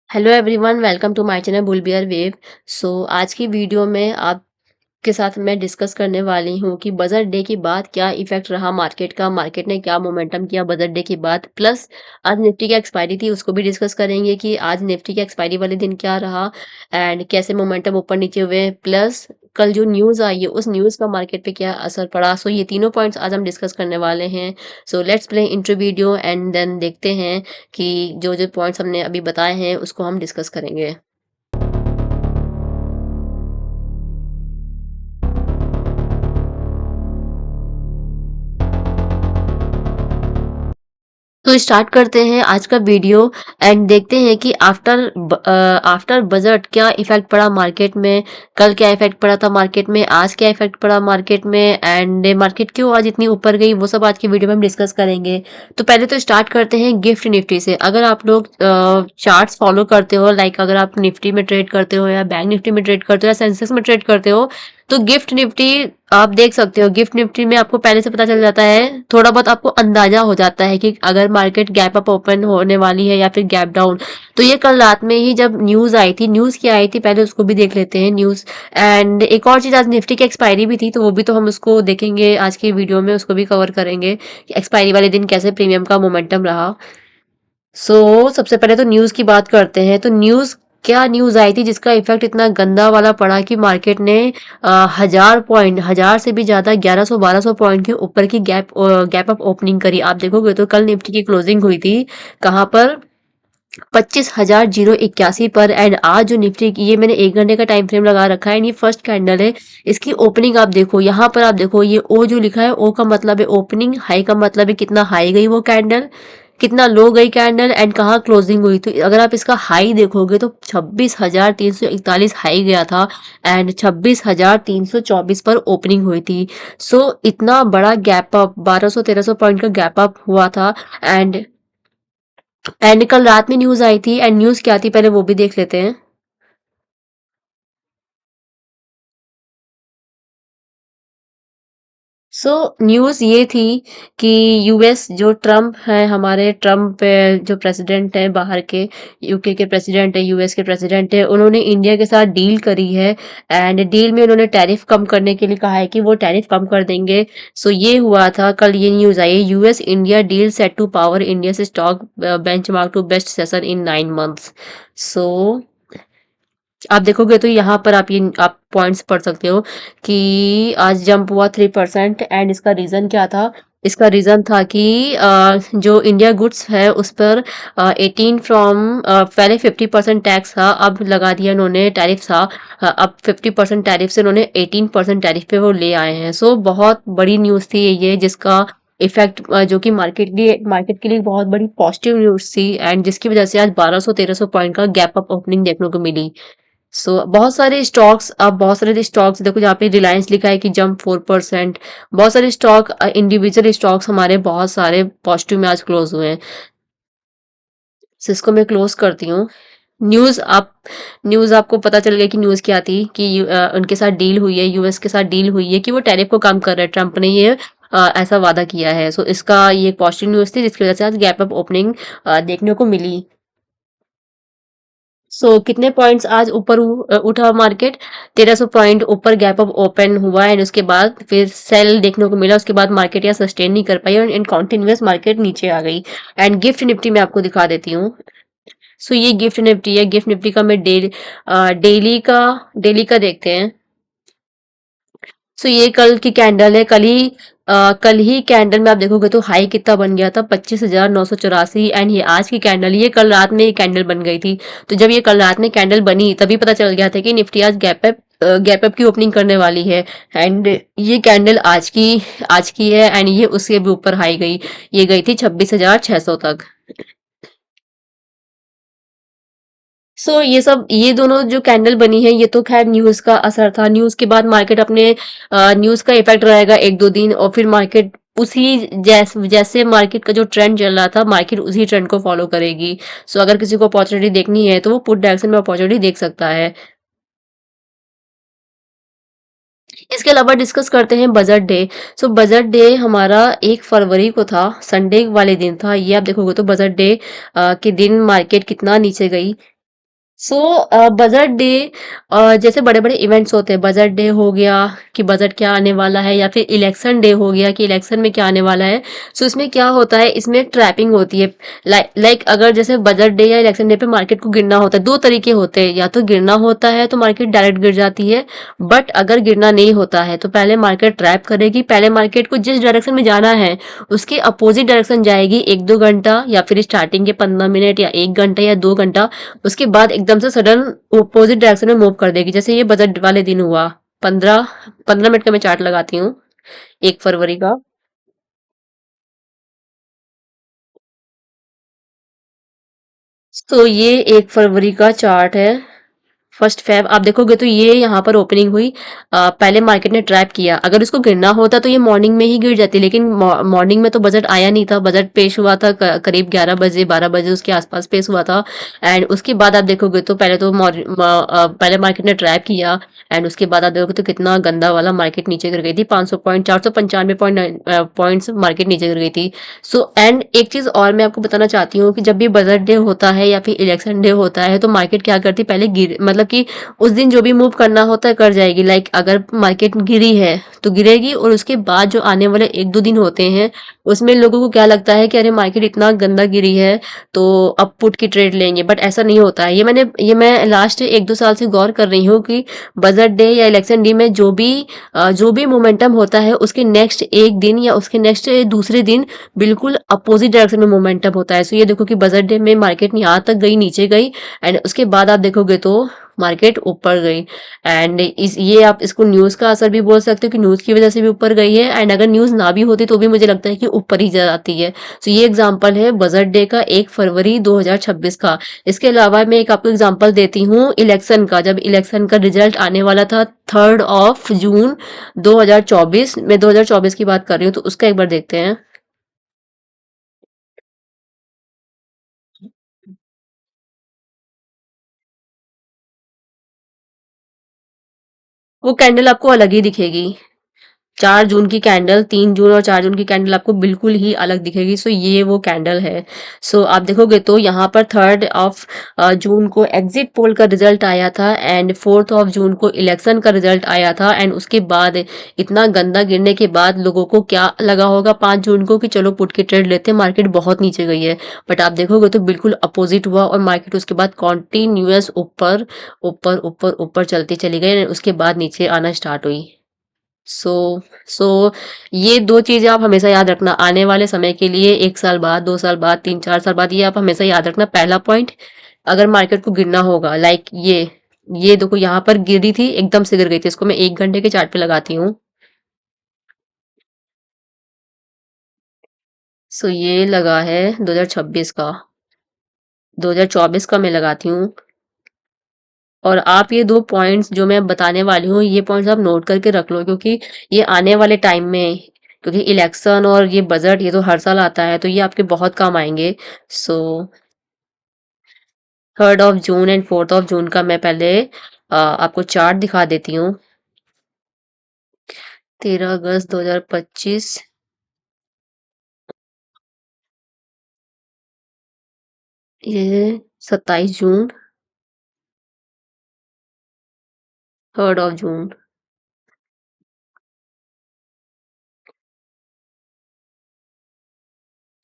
Hello everyone, welcome to my channel बुलबियर wave. आज की वीडियो में आपके साथ मैं डिस्कस करने वाली हूँ कि बजट डे के बाद क्या इफेक्ट रहा मार्केट का, मार्केट ने क्या मोमेंटम किया बजट डे के बाद। प्लस आज निफ्टी की एक्सपायरी थी, उसको भी डिस्कस करेंगे कि आज निफ्टी की एक्सपायरी वाले दिन क्या रहा एंड कैसे मोमेंटम ऊपर नीचे हुए। प्लस कल जो न्यूज़ आई है उस न्यूज़ का मार्केट पे क्या असर पड़ा। ये तीनों पॉइंट्स आज हम डिस्कस करने वाले हैं। Let's play intro video and then देखते हैं कि जो जो पॉइंट्स हमने अभी बताए हैं उसको हम डिस्कस करेंगे। तो स्टार्ट करते हैं आज का वीडियो एंड देखते हैं कि आफ्टर बजट क्या इफेक्ट पड़ा मार्केट में। कल क्या इफेक्ट पड़ा था मार्केट में, आज क्या इफेक्ट पड़ा मार्केट में एंड मार्केट क्यों आज इतनी ऊपर गई, वो सब आज की वीडियो में हम डिस्कस करेंगे। तो पहले तो स्टार्ट करते हैं गिफ्ट निफ्टी से। अगर आप लोग चार्ट्स फॉलो करते हो, लाइक अगर आप निफ्टी में ट्रेड करते हो या बैंक निफ्टी में ट्रेड करते हो या सेंसेक्स में ट्रेड करते हो, तो गिफ्ट निफ्टी आप देख सकते हो। गिफ्ट निफ्टी में आपको पहले से पता चल जाता है, थोड़ा बहुत आपको अंदाजा हो जाता है कि अगर मार्केट गैप अप ओपन होने वाली है या फिर गैप डाउन। तो ये कल रात में ही जब न्यूज आई थी, न्यूज क्या आई थी पहले उसको भी देख लेते हैं न्यूज। एंड एक और चीज, आज निफ्टी की एक्सपायरी भी थी, तो वो भी तो हम उसको देखेंगे आज की वीडियो में, उसको भी कवर करेंगे कि एक्सपायरी वाले दिन कैसे प्रीमियम का मोमेंटम रहा। सबसे पहले तो न्यूज़ की बात करते हैं। तो क्या न्यूज़ आई थी जिसका इफेक्ट इतना गंदा वाला पड़ा कि मार्केट ने 1000 पॉइंट, 1000 से भी ज़्यादा 1100-1200 पॉइंट के ऊपर की गैप अप ओपनिंग करी। आप देखोगे तो कल निफ्टी की क्लोजिंग हुई थी कहाँ पर, 25,081 पर। एंड आज जो निफ्टी की, ये मैंने 1 घंटे का टाइम फ्रेम लगा रखा है एंड ये फर्स्ट कैंडल है। इसकी ओपनिंग आप देखो, यहाँ पर आप देखो ये ओ जो लिखा है, ओ का मतलब है ओपनिंग, हाई का मतलब है कितना हाई गई वो कैंडल, कितना लो गई कैंडल एंड कहाँ क्लोजिंग हुई। तो अगर आप इसका हाई देखोगे तो 26,341 हाई गया था एंड 26,324 पर ओपनिंग हुई थी। इतना बड़ा गैप अप, 1200-1300 पॉइंट का गैप अप हुआ था। एंड कल रात में न्यूज़ आई थी एंड न्यूज़ क्या थी पहले वो भी देख लेते हैं। न्यूज़ ये थी कि यूएस जो ट्रम्प है, हमारे ट्रम्प जो प्रेसिडेंट है बाहर के, यूके के प्रेसिडेंट है, यूएस के प्रेसिडेंट है, उन्होंने इंडिया के साथ डील करी है एंड डील में उन्होंने टैरिफ कम करने के लिए कहा है कि वो टैरिफ कम कर देंगे। ये हुआ था कल, ये न्यूज़ आई, US India deal set to power India से stock benchmark to best session in 9 months. So आप देखोगे तो यहाँ पर आप पॉइंट्स पढ़ सकते हो कि आज जंप हुआ 3% एंड इसका रीजन क्या था। इसका रीजन था कि जो इंडिया गुड्स है उस पर 18 फ्रॉम, पहले 50% टैक्स था, अब लगा दिया उन्होंने टैरिफ था। अब 50% टैरिफ से उन्होंने 18% टैरिफ पे वो ले आए हैं। बहुत बड़ी न्यूज़ थी ये, जिसका इफेक्ट जो कि मार्केट के लिए बहुत बड़ी पॉजिटिव न्यूज़ थी एंड जिसकी वजह से आज 1200-1300 पॉइंट का गैप अप ओपनिंग देखने को मिली। बहुत सारे स्टॉक्स, अब बहुत सारे स्टॉक्स देखो, जहाँ पे रिलायंस लिखा है कि जंप 4%। बहुत सारे स्टॉक, इंडिविजुअल स्टॉक्स हमारे बहुत सारे पॉजिटिव में आज क्लोज हुए हैं। इसको मैं क्लोज करती हूँ। न्यूज़ आप न्यूज़ आपको पता चल गया कि न्यूज़ क्या थी कि उनके साथ डील हुई है, यूएस के साथ डील हुई है कि वो टैरिफ को कम कर रहे हैं, ट्रम्प ने ये ऐसा वादा किया है। इसका ये पॉजिटिव न्यूज़ थी जिसकी वजह से आज गैप अप ओपनिंग देखने को मिली। कितने पॉइंट्स आज ऊपर उठा मार्केट, 1300 पॉइंट ऊपर गैप अप ओपन हुआ एंड उसके बाद फिर सेल देखने को मिला। उसके बाद मार्केट या सस्टेन नहीं कर पाई और इन कॉन्टिन्यूस मार्केट नीचे आ गई। एंड गिफ्ट निफ्टी में आपको दिखा देती हूँ। ये गिफ्ट निफ्टी है, गिफ्ट निफ्टी का मैं डेली का देखते हैं। ये कल की कैंडल है, कल ही कैंडल में आप देखोगे तो हाई कितना बन गया था, 25,984 एंड ये आज की कैंडल, ये कल रात में ये कैंडल बन गई थी। तो जब ये कल रात में कैंडल बनी तभी पता चल गया था कि निफ्टी आज गैप अप की ओपनिंग करने वाली है। एंड ये कैंडल आज की है एंड ये उसके भी ऊपर हाई गई, ये गई थी 26,600 तक। ये दोनों जो कैंडल बनी है, ये तो खैर न्यूज का असर था। न्यूज के बाद मार्केट अपने न्यूज का इफेक्ट रहेगा 1-2 दिन और फिर मार्केट उसी जैसे मार्केट का जो ट्रेंड चल रहा था, मार्केट उसी ट्रेंड को फॉलो करेगी। अगर किसी को अपॉर्चुनिटी देखनी है तो वो पुट डायरेक्शन में अपॉर्चुनिटी देख सकता है। इसके अलावा डिस्कस करते हैं बजट डे। बजट डे हमारा 1 फरवरी को था, संडे वाले दिन था। ये आप देखोगे तो बजट डे के दिन मार्केट कितना नीचे गई। बजट डे जैसे बड़े-बड़े इवेंट्स होते हैं, बजट डे हो गया कि बजट क्या आने वाला है, या फिर इलेक्शन डे हो गया कि इलेक्शन में क्या आने वाला है। सो इसमें क्या होता है, इसमें ट्रैपिंग होती है। लाइक अगर जैसे बजट डे या इलेक्शन डे पे मार्केट को गिरना होता है, 2 तरीके होते हैं, या तो गिरना होता है तो मार्केट डायरेक्ट गिर जाती है, बट अगर गिरना नहीं होता है तो पहले मार्केट ट्रैप करेगी, पहले मार्केट को जिस डायरेक्शन में जाना है, उसके अपोज़िट डायरेक्शन जाएगी 1-2 घंटा, या फिर स्टार्टिंग के 15 मिनट या 1 घंटा या 2 घंटा, उसके बाद एकदम से सडन अपोजिट डायरेक्शन में मूव कर देगी। जैसे ये बजट वाले दिन हुआ, 15 मिनट का मैं चार्ट लगाती हूँ, 1 फरवरी का। तो ये 1 फरवरी का चार्ट है। फर्स्ट फेब आप देखोगे तो ये यहाँ पर ओपनिंग हुई। पहले मार्केट ने ट्रैप किया, अगर उसको गिरना होता तो ये मॉर्निंग में ही गिर जाती, लेकिन मॉर्निंग में तो बजट आया नहीं था, बजट पेश हुआ था करीब 11 बजे, 12 बजे उसके आसपास पेश हुआ था। एंड उसके बाद आप देखोगे तो पहले मार्केट ने ट्रैप किया, एंड उसके बाद आप देखोगे तो कितना गंदा वाला मार्केट नीचे गिर गई थी, 500 पॉइंट, 495 पॉइंट्स मार्केट नीचे गिर गई थी। एक चीज और मैं आपको बताना चाहती हूँ कि जब भी बजट डे होता है या फिर इलेक्शन डे होता है तो मार्केट क्या करती है, पहले गिर मतलब कि उस दिन जो भी मूव करना होता है कर जाएगी। लाइक अगर मार्केट गिरी है तो गिरेगी, और उसके बाद जो आने वाले 1-2 दिन होते हैं उसमें लोगों को क्या लगता है कि अरे मार्केट इतना गंदा गिरी है तो अब पुट की ट्रेड लेंगे, बट ऐसा नहीं होता है। ये मैं लास्ट 1-2 साल से गौर कर रही हूँ कि बजट डे या इलेक्शन डे में जो भी मोमेंटम होता है उसके नेक्स्ट एक दिन या उसके नेक्स्ट दूसरे दिन बिल्कुल अपोजिट डायरेक्शन में मोमेंटम होता है। सो ये देखो कि बजट डे में मार्केट यहाँ तक गई, नीचे गई, एंड उसके बाद आप देखोगे तो मार्केट ऊपर गई। एंड इस ये आप इसको न्यूज़ का असर भी बोल सकते हो कि न्यूज़ की वजह से भी ऊपर गई है, एंड अगर न्यूज़ ना भी होती तो भी मुझे लगता है कि ऊपर ही जाती है। सो ये एग्जांपल है बजट डे का, 1 फरवरी 2026 का। इसके अलावा मैं एक आपको एग्जांपल देती हूँ इलेक्शन का, जब इलेक्शन का रिजल्ट आने वाला था 3 जून 2024, मैं 2024 की बात कर रही हूँ, तो उसका एक बार देखते हैं। वो कैंडल आपको अलग ही दिखेगी। 4 जून की कैंडल, 3 जून और 4 जून की कैंडल आपको बिल्कुल ही अलग दिखेगी। सो ये वो कैंडल है। सो आप देखोगे तो यहाँ पर 3 जून को एग्जिट पोल का रिजल्ट आया था, एंड 4 जून को इलेक्शन का रिजल्ट आया था, एंड उसके बाद इतना गंदा गिरने के बाद लोगों को क्या लगा होगा 5 जून को कि चलो पुट की ट्रेड लेते हैं, मार्केट बहुत नीचे गई है। बट आप देखोगे तो बिल्कुल अपोजिट हुआ, और मार्केट उसके बाद कॉन्टिन्यूअस ऊपर ऊपर ऊपर ऊपर चलती चली गई, and उसके बाद नीचे आना स्टार्ट हुई। सो सो ये 2 चीज़ें आप हमेशा याद रखना आने वाले समय के लिए, 1 साल बाद, 2 साल बाद, 3-4 साल बाद, ये आप हमेशा याद रखना। पहला पॉइंट, अगर मार्केट को गिरना होगा, लाइक ये देखो यहाँ पर गिरी थी, एकदम से गिर गई थी। इसको मैं 1 घंटे के चार्ट पे लगाती हूँ। सो ये लगा है 2026 का, 2024 का मैं लगाती हूँ। और आप ये 2 पॉइंट्स जो मैं बताने वाली हूँ, ये पॉइंट्स आप नोट करके रख लो, क्योंकि ये आने वाले टाइम में, क्योंकि इलेक्शन और ये बजट ये तो हर साल आता है, तो ये आपके बहुत काम आएँगे। सो 3 जून एंड 4 जून का मैं पहले आपको चार्ट दिखा देती हूँ। 13 अगस्त 2025, ये 27 जून, 3 जून।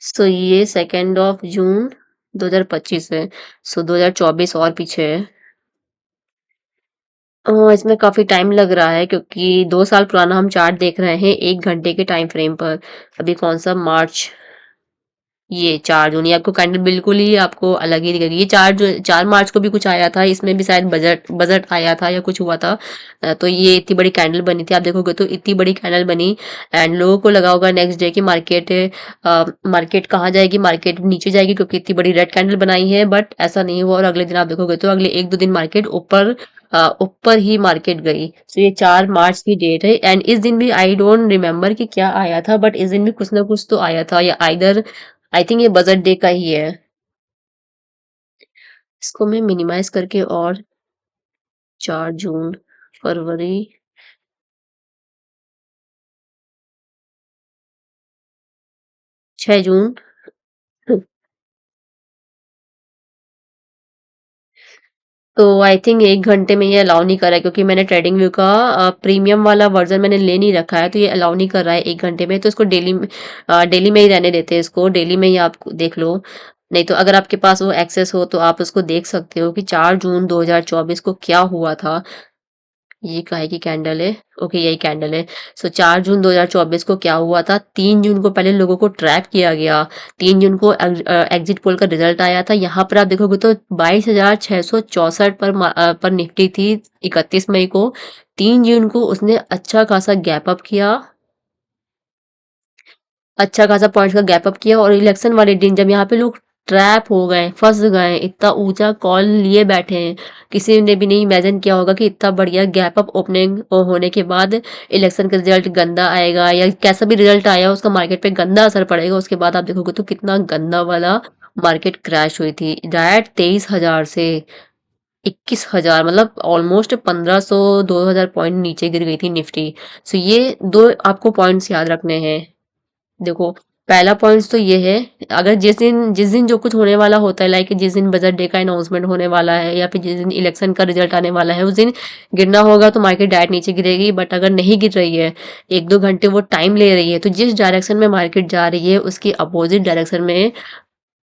सो ये 2 जून 2025 है। सो 2024 और पीछे है। इसमें काफ़ी टाइम लग रहा है, क्योंकि 2 साल पुराना हम चार्ट देख रहे हैं 1 घंटे के टाइम फ्रेम पर। अभी कौन-सा मार्च, ये 4 जून, ये आपको कैंडल बिल्कुल ही आपको अलग ही दिखेगी। ये 4 मार्च को भी कुछ आया था, इसमें भी शायद बजट बजट आया था या कुछ हुआ था। तो ये इतनी बड़ी कैंडल बनी थी, आप देखोगे तो इतनी बड़ी कैंडल बनी, एंड लोगों को लगा होगा नेक्स्ट डे की मार्केट कहाँ जाएगी, मार्केट नीचे जाएगी, क्योंकि इतनी बड़ी रेड कैंडल बनाई है, बट ऐसा नहीं हुआ, और अगले दिन आप देखोगे तो अगले 1-2 दिन मार्केट ऊपर ही मार्केट गई। तो ये 4 मार्च की डेट है, एंड इस दिन भी आई डोंट रिमेम्बर कि क्या आया था, बट इस दिन भी कुछ ना कुछ तो आया था, या आइदर आई थिंक ये बजट डे का ही है। इसको मैं मिनिमाइज करके, और 4 जून, फरवरी, 6 जून, तो आई थिंक 1 घंटे में ये अलाउ नहीं कर रहा है, क्योंकि मैंने ट्रेडिंग व्यू का प्रीमियम वाला वर्ज़न मैंने ले नहीं रखा है, तो ये अलाउ नहीं कर रहा है 1 घंटे में, तो इसको डेली में ही रहने देते हैं इसको, डेली में ही आप देख लो। नहीं तो अगर आपके पास वो एक्सेस हो तो आप उसको देख सकते हो कि 4 जून 2024 को क्या हुआ था। ये काहे की कैंडल है? ओके, यही कैंडल है। सो 4 जून 2024 को क्या हुआ था? 3 जून को पहले लोगों को ट्रैप किया गया। 3 जून को एग्जिट पोल का रिजल्ट आया था। यहाँ पर आप देखोगे तो 22,664 पर निफ्टी थी 31 मई को। 3 जून को उसने अच्छा खासा गैप अप किया, अच्छा खासा पॉइंट्स का गैप अप किया, और इलेक्शन वाले दिन जब यहाँ पे लोग ट्रैप हो गए, फंस गए, इतना ऊंचा कॉल लिए बैठे हैं, किसी ने भी नहीं इमेजिन किया होगा कि इतना बढ़िया गैप अप ओपनिंग होने के बाद इलेक्शन का रिजल्ट गंदा आएगा, या कैसा भी रिजल्ट आया उसका मार्केट पे गंदा असर पड़ेगा। उसके बाद आप देखोगे तो कितना गंदा वाला मार्केट क्रैश हुई थी, डायरेक्ट 23,000 से 21,000, मतलब ऑलमोस्ट 1500 2,000 पॉइंट नीचे गिर गई थी निफ्टी। सो ये दो आपको पॉइंट्स याद रखने हैं। देखो, पहला पॉइंट तो ये है, अगर जिस दिन जो कुछ होने वाला होता है, लाइक जिस दिन बजट डे का अनाउंसमेंट होने वाला है या फिर जिस दिन इलेक्शन का रिजल्ट आने वाला है, उस दिन गिरना होगा तो मार्केट डायरेक्ट नीचे गिरेगी। बट अगर नहीं गिर रही है, 1-2 घंटे वो टाइम ले रही है, तो जिस डायरेक्शन में मार्केट जा रही है उसकी अपोजिट डायरेक्शन में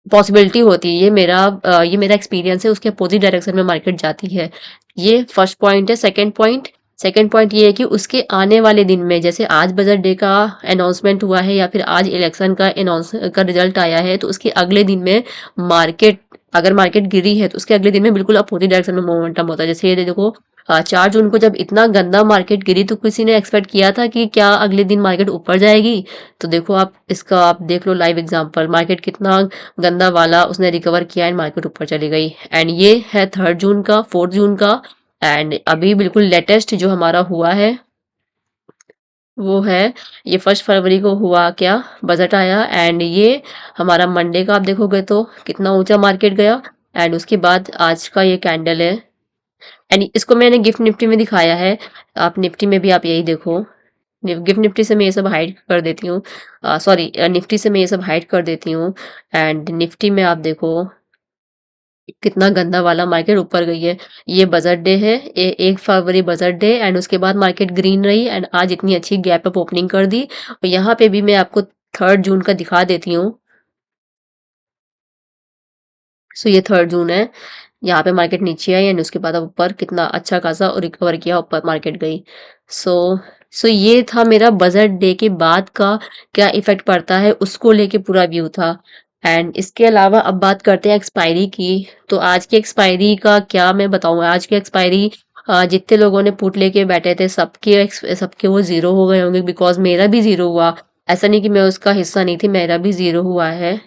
पॉसिबिलिटी होती है, ये मेरा एक्सपीरियंस है, उसके अपोजिट डायरेक्शन में मार्केट जाती है। ये फर्स्ट पॉइंट है। सेकंड पॉइंट ये है कि उसके आने वाले दिन में, जैसे आज बजट डे का अनाउंसमेंट हुआ है या फिर आज इलेक्शन का अनाउंस का रिजल्ट आया है, तो उसके अगले दिन में मार्केट, अगर मार्केट गिरी है तो उसके अगले दिन में बिल्कुल अपोजिट डायरेक्शन में मोमेंटम होता है। जैसे ये देखो, 4 जून को जब इतना गंदा मार्केट गिरी तो किसी ने एक्सपेक्ट किया था कि क्या अगले दिन मार्केट ऊपर जाएगी? तो देखो, आप देख लो लाइव एग्जांपल, मार्केट कितना गंदा वाला उसने रिकवर किया एंड मार्केट ऊपर चली गई। एंड ये है 3 जून का, 4 जून का। एंड अभी बिल्कुल लेटेस्ट जो हमारा हुआ है वो है, ये 1 फरवरी को हुआ, क्या बजट आया, एंड ये हमारा मंडे का आप देखोगे तो कितना ऊंचा मार्केट गया। एंड उसके बाद आज का ये कैंडल है, एंड इसको मैंने गिफ्ट निफ्टी में दिखाया है। आप निफ्टी में भी आप यही देखो। गिफ्ट निफ्टी से मैं ये सब हाइड कर देती हूँ, सॉरी, निफ्टी से मैं ये सब हाइड कर देती हूँ। एंड निफ्टी में आप देखो कितना गंदा वाला मार्केट ऊपर गई है। ये बजट डे है, 1 फरवरी बजट डे, एंड उसके बाद मार्केट ग्रीन रही एंड आज इतनी अच्छी गैप अप ओपनिंग कर दी। और यहाँ पे भी मैं आपको 3 जून का दिखा देती हूँ। सो ये 3 जून है, यहाँ पे मार्केट नीचे आई एंड उसके बाद अब ऊपर कितना अच्छा खासा और रिकवर किया, ऊपर मार्केट गई। सो सो ये था मेरा बजट डे के बाद का क्या इफेक्ट पड़ता है उसको लेके पूरा व्यू था। एंड इसके अलावा अब बात करते हैं एक्सपायरी की। तो आज की एक्सपायरी का क्या मैं बताऊँ, आज की एक्सपायरी जितने लोगों ने पुट लेके बैठे थे सबके वो जीरो हो गए होंगे, बिकॉज मेरा भी जीरो हुआ। ऐसा नहीं कि मैं उसका हिस्सा नहीं थी, मेरा भी जीरो हुआ है।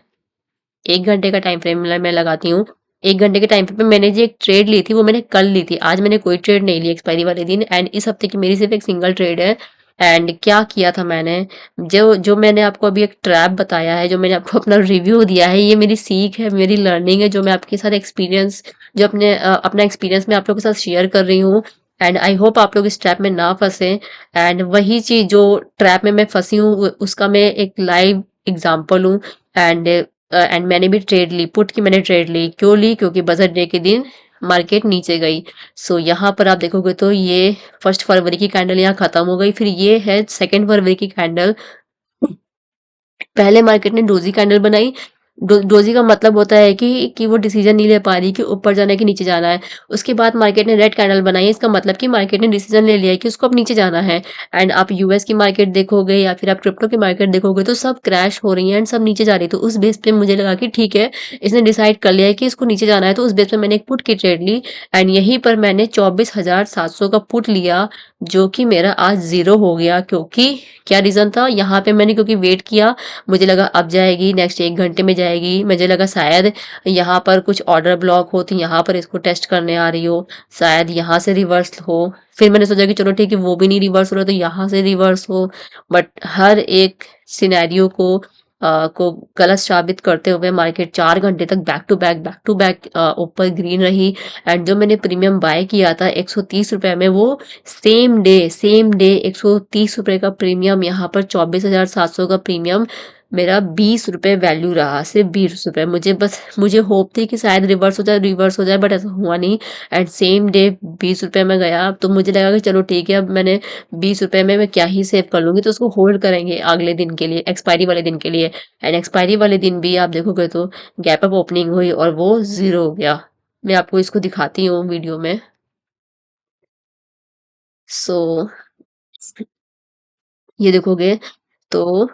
1 घंटे का टाइम फ्रेम मैं लगाती हूँ। 1 घंटे के टाइम फ्रेम पे मैंने जो एक ट्रेड ली थी वो मैंने कल ली थी, आज मैंने कोई ट्रेड नहीं ली एक्सपायरी वाले दिन। एंड इस हफ्ते की मेरी सिर्फ एक सिंगल ट्रेड है। एंड क्या किया था मैंने, जो जो मैंने आपको अभी एक ट्रैप बताया है, जो मैंने आपको अपना रिव्यू दिया है, ये मेरी सीख है, मेरी लर्निंग है, जो मैं आपके साथ एक्सपीरियंस, जो अपना एक्सपीरियंस मैं आप लोगों के साथ शेयर कर रही हूँ। एंड आई होप आप लोग इस ट्रैप में ना फंसे। एंड वही चीज जो ट्रैप में मैं फंसी हूँ उसका मैं एक लाइव एग्जाम्पल हूँ। एंड एंड मैंने भी ट्रेड ली, पुट की मैंने ट्रेड ली, क्यों ली? क्योंकि बजट डे के दिन मार्केट नीचे गई। सो यहाँ पर आप देखोगे तो ये 1 फरवरी की कैंडल यहाँ खत्म हो गई, फिर ये है 2 फरवरी की कैंडल। पहले मार्केट ने डोजी कैंडल बनाई। डोजी का मतलब होता है कि वो डिसीजन नहीं ले पा रही कि ऊपर जाना है कि नीचे जाना है। उसके बाद मार्केट ने रेड कैंडल बनाई, इसका मतलब कि मार्केट ने डिसीजन ले लिया है कि उसको अब नीचे जाना है। एंड आप यूएस की मार्केट देखोगे या फिर आप क्रिप्टो की मार्केट देखोगे तो सब क्रैश हो रही है एंड सब नीचे जा रही है। तो उस बेस पे मुझे लगा कि ठीक है, इसने डिसाइड कर लिया है कि इसको नीचे जाना है, तो उस बेस पे मैंने एक पुट की ट्रेड ली। एंड यहीं पर मैंने 24,700 का पुट लिया, जो कि मेरा आज जीरो हो गया। क्योंकि क्या रीजन था यहाँ पे, मैंने क्योंकि वेट किया, मुझे लगा अब जाएगी, नेक्स्ट 1 घंटे में जाएगी, मुझे लगा शायद यहाँ पर कुछ ऑर्डर ब्लॉक हो तो यहाँ पर इसको टेस्ट करने आ रही हो, शायद यहाँ से रिवर्स हो। फिर मैंने सोचा कि चलो ठीक है, वो भी नहीं रिवर्स हो रहा तो यहाँ से रिवर्स हो। बट हर एक सिनेरियो को गलत साबित करते हुए मार्केट 4 घंटे तक बैक टू बैक ऊपर ग्रीन रही। एंड जो मैंने प्रीमियम बाय किया था 130 रुपए में, वो सेम डे 130 रुपए का प्रीमियम यहाँ पर 24,700 का प्रीमियम मेरा ₹20 वैल्यू रहा, सिर्फ़ ₹20। मुझे होप थी कि शायद रिवर्स हो जाए, बट ऐसा हुआ नहीं। एंड सेम डे ₹20 में गया, तो मुझे लगा कि चलो ठीक है, अब मैंने ₹20 में मैं क्या ही सेव कर लूँगी, तो उसको होल्ड करेंगे अगले दिन के लिए, एक्सपायरी वाले दिन के लिए। एंड एक्सपायरी वाले दिन भी आप देखोगे तो गैप अप ओपनिंग हुई और वो 0 हो गया। मैं आपको इसको दिखाती हूँ वीडियो में। सो ये देखोगे तो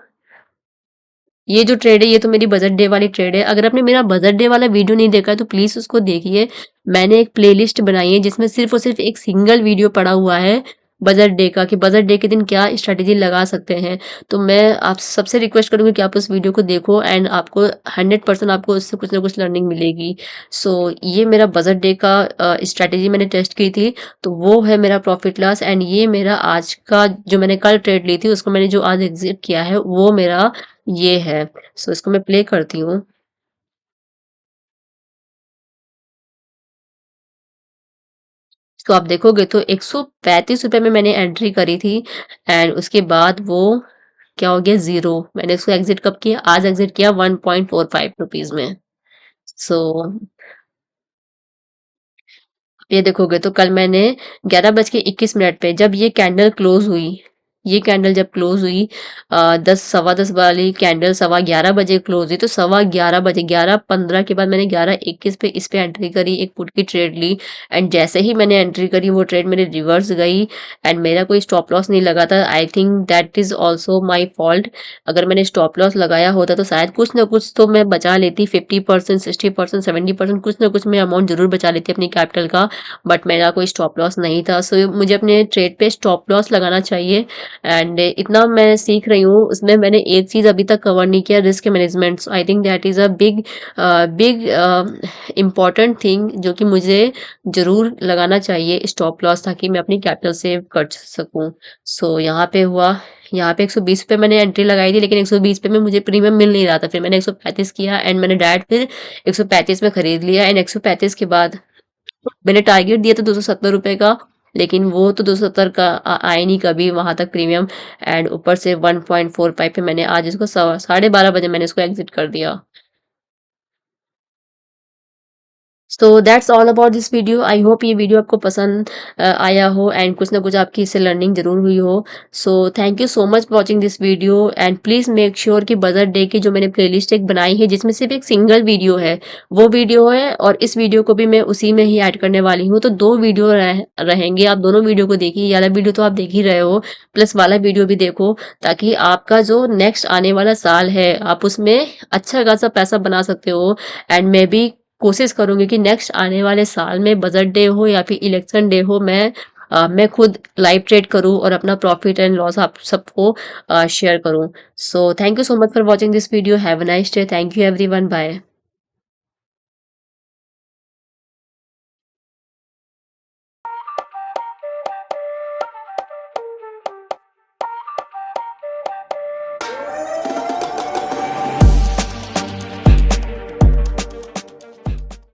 ये जो ट्रेड है, ये तो मेरी बजट डे वाली ट्रेड है। अगर आपने मेरा बजट डे वाला वीडियो नहीं देखा है तो प्लीज़ उसको देखिए। मैंने एक प्लेलिस्ट बनाई है जिसमें सिर्फ़ और सिर्फ़ एक सिंगल वीडियो पड़ा हुआ है बजट डे का, कि बजट डे के दिन क्या स्ट्रैटेजी लगा सकते हैं। तो मैं आप सबसे रिक्वेस्ट करूँगी कि आप उस वीडियो को देखो, एंड आपको 100% आपको उससे कुछ ना कुछ लर्निंग मिलेगी। सो ये मेरा बजट डे का स्ट्रैटेजी मैंने टेस्ट की थी, तो वो है मेरा प्रॉफिट लॉस। एंड ये मेरा आज का जो मैंने कल ट्रेड ली थी उसको मैंने जो आज एग्ज़िट किया है वो मेरा ये है। सो इसको मैं प्ले करती हूँ। तो आप देखोगे तो ₹135 में मैंने एंट्री करी थी, एंड उसके बाद वो क्या हो गया, 0। मैंने इसको एग्ज़िट कब किया? आज एग्ज़िट किया ₹1.45 में। सो ये देखोगे तो कल मैंने 11:21 पे जब ये कैंडल क्लोज हुई, ये कैंडल जब क्लोज हुई 10 सवा 10 वाली कैंडल 11:15 बजे क्लोज हुई, तो 11:15 बजे 11:15 के बाद मैंने 11:21 पे इस पे एंट्री करी, एक पुट की ट्रेड ली। एंड जैसे ही मैंने एंट्री करी वो ट्रेड मेरी रिवर्स गई, एंड मेरा कोई स्टॉप लॉस नहीं लगा था। I think that is also my fault. अगर मैंने स्टॉप लॉस लगाया होता तो शायद कुछ ना कुछ तो मैं बचा लेती, 50%, 60%, 70%, कुछ ना कुछ मैं अमाउंट जरूर बचा लेती अपनी कैपिटल का। बट मेरा कोई स्टॉप लॉस नहीं था। सो मुझे अपने ट्रेड पे स्टॉप लॉस लगाना चाहिए। एंड इतना मैं सीख रही हूँ, उसमें मैंने एक चीज़ अभी तक कवर नहीं किया, risk management. So I think that is a big big important thing जो कि मुझे ज़रूर लगाना चाहिए स्टॉप लॉस, ताकि मैं अपनी कैपिटल सेव कर सकूँ। सो यहाँ पे हुआ, यहाँ पे 120 पे मैंने एंट्री लगाई थी, लेकिन 120 पे में मुझे प्रीमियम मिल नहीं रहा था। फिर मैंने 135 किया, एंड मैंने डायरेक्ट फिर 135 में खरीद लिया। एंड 135 के बाद मैंने टारगेट दिया था ₹270 का, लेकिन वो तो 270 का आया नहीं कभी वहां तक प्रीमियम। एंड ऊपर से 1.45 पे मैंने आज इसको 12:30 बजे मैंने इसको एग्जिट कर दिया। So that's all about this video. I hope ये वीडियो आपको पसंद आया हो, एंड कुछ ना कुछ आपकी इससे लर्निंग जरूर हुई हो। सो thank you so much for watching this video, and please make sure कि बजट डे की जो मैंने प्लेलिस्ट एक बनाई है जिसमें सिर्फ एक सिंगल वीडियो है, वो वीडियो है, और इस वीडियो को भी मैं उसी में ही ऐड करने वाली हूँ। तो 2 वीडियो रहेंगे, आप दोनों वीडियो को देखिए। ये वाला वीडियो तो आप देख ही रहे हो, प्लस वाला वीडियो भी देखो, ताकि आपका जो नेक्स्ट आने वाला साल है आप उसमें अच्छा खासा पैसा बना सकते हो। एंड मैं भी कोशिश करूँगी कि नेक्स्ट आने वाले साल में बजट डे हो या फिर इलेक्शन डे हो, मैं खुद लाइव ट्रेड करूँ और अपना प्रॉफिट एंड लॉस आप सबको शेयर करूँ। So thank you so much for watching this video. Have a nice day. Thank you everyone. Bye.